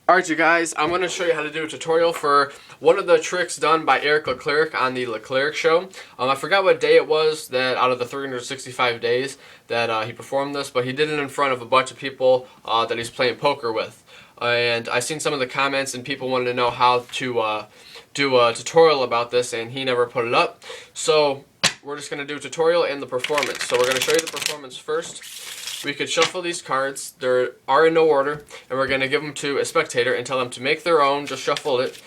Alright you guys, I'm going to show you how to do a tutorial for one of the tricks done by Eric Lecleric on the Lecleric show. I forgot what day it was that out of the 365 days that he performed this, but he did it in front of a bunch of people that he's playing poker with. And I seen some of the comments and people wanted to know how to do a tutorial about this, and he never put it up. So we're just going to do a tutorial and the performance. So we're going to show you the performance first. We could shuffle these cards. They are in no order, and we're going to give them to a spectator and tell them to make their own. Just shuffle it.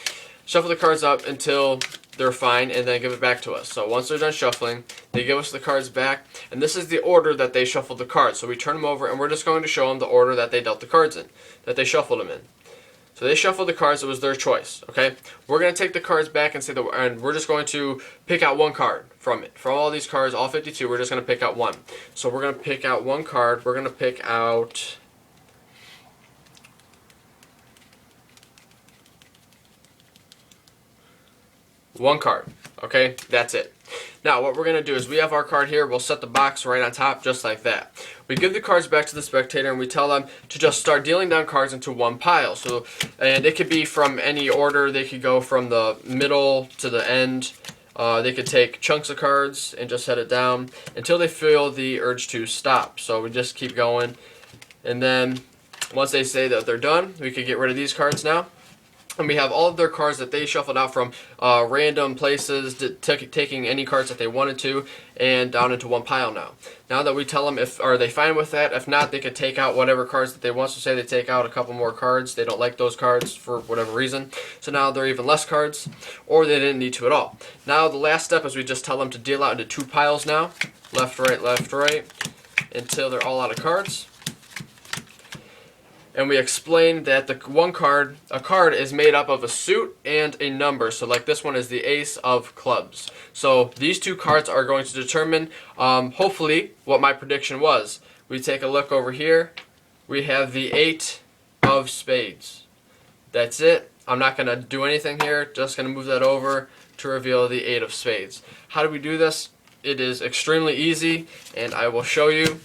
Shuffle the cards up until they're fine, and then give it back to us. So once they're done shuffling, they give us the cards back, and this is the order that they shuffled the cards. So we turn them over, and we're just going to show them the order that they dealt the cards in, that they shuffled them in. So they shuffled the cards. It was their choice. Okay, we're going to take the cards back and say that, and we're just going to pick out one card from it. From all these cards, all 52, we're just going to pick out one. So we're going to pick out one card. We're going to pick out one card. Okay, that's it. Now what we're going to do is we have our card here. We'll set the box right on top just like that. We give the cards back to the spectator and we tell them to just start dealing down cards into one pile. So, and it could be from any order. They could go from the middle to the end. They could take chunks of cards and just set it down until they feel the urge to stop. So we just keep going, and then once they say that they're done, we could get rid of these cards now. And we have all of their cards that they shuffled out from random places, taking any cards that they wanted to, and down into one pile now. Now that we tell them, are they fine with that? If not, they could take out whatever cards that they want. So say they take out a couple more cards. They don't like those cards for whatever reason. So now they're even less cards, or they didn't need to at all. Now the last step is we just tell them to deal out into two piles now. Left, right, until they're all out of cards. And we explained that a card is made up of a suit and a number. So like this one is the ace of clubs. So these two cards are going to determine, hopefully, what my prediction was. We take a look over here. We have the 8 of spades. That's it. I'm not going to do anything here. Just going to move that over to reveal the 8 of spades. How do we do this? It is extremely easy, and I will show you.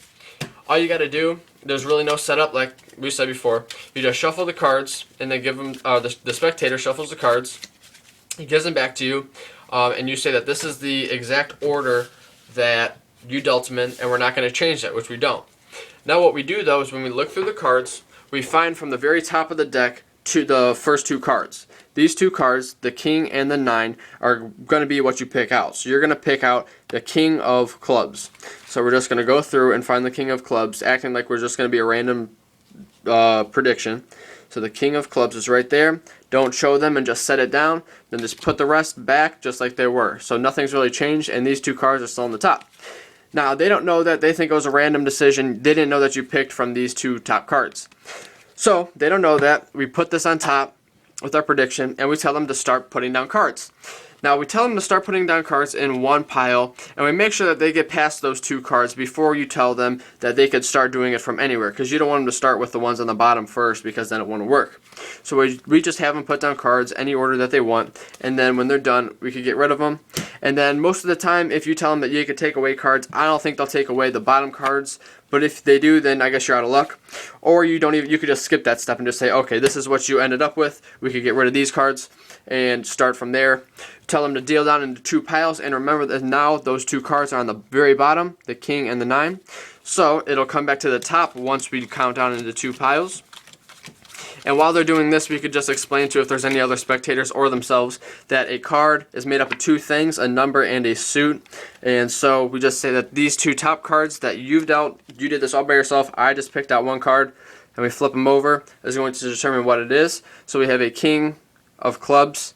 All you got to do, there's really no setup like we said before. You just shuffle the cards and then give them, the spectator shuffles the cards. He gives them back to you, and you say that this is the exact order that you dealt them in, and we're not going to change that, which we don't. Now what we do though is when we look through the cards, we find from the very top of the deck to the first two cards. These two cards, the king and the 9, are going to be what you pick out. So you're going to pick out the king of clubs. So we're just going to go through and find the king of clubs, acting like we're just going to be a random prediction. So the king of clubs is right there. Don't show them and just set it down. Then just put the rest back just like they were. So nothing's really changed, and these two cards are still on the top. Now they don't know that. They think it was a random decision. They didn't know that you picked from these two top cards. So they don't know that. We put this on top with our prediction, and we tell them to start putting down cards. Now we tell them to start putting down cards in one pile, and we make sure that they get past those two cards before you tell them that they could start doing it from anywhere, because you don't want them to start with the ones on the bottom first, because then it won't work. So we just have them put down cards any order that they want, and then when they're done, we could get rid of them. And then most of the time, if you tell them that you could take away cards, I don't think they'll take away the bottom cards. But if they do, then I guess you're out of luck. Or you could just skip that step and just say, okay, this is what you ended up with. We could get rid of these cards and start from there. Tell them to deal down into two piles, and remember that now those two cards are on the very bottom, the king and the 9. So it'll come back to the top once we count down into two piles. And while they're doing this, we could just explain to if there's any other spectators or themselves that a card is made up of two things, a number and a suit. And so we just say that these two top cards that you've dealt, you did this all by yourself, I just picked out one card, and we flip them over, is going to determine what it is. So we have a king of clubs.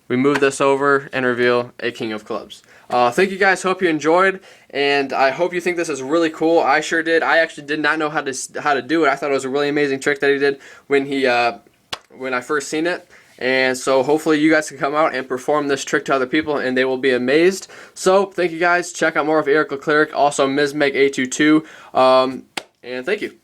We move this over and reveal a king of clubs. Thank you guys. Hope you enjoyed, and I hope you think this is really cool. I sure did. I actually did not know how to do it. I thought it was a really amazing trick that he did when I first seen it. And so hopefully you guys can come out and perform this trick to other people, and they will be amazed. So thank you guys. Check out more of Eric Lecleric, also MizMeg822, and thank you.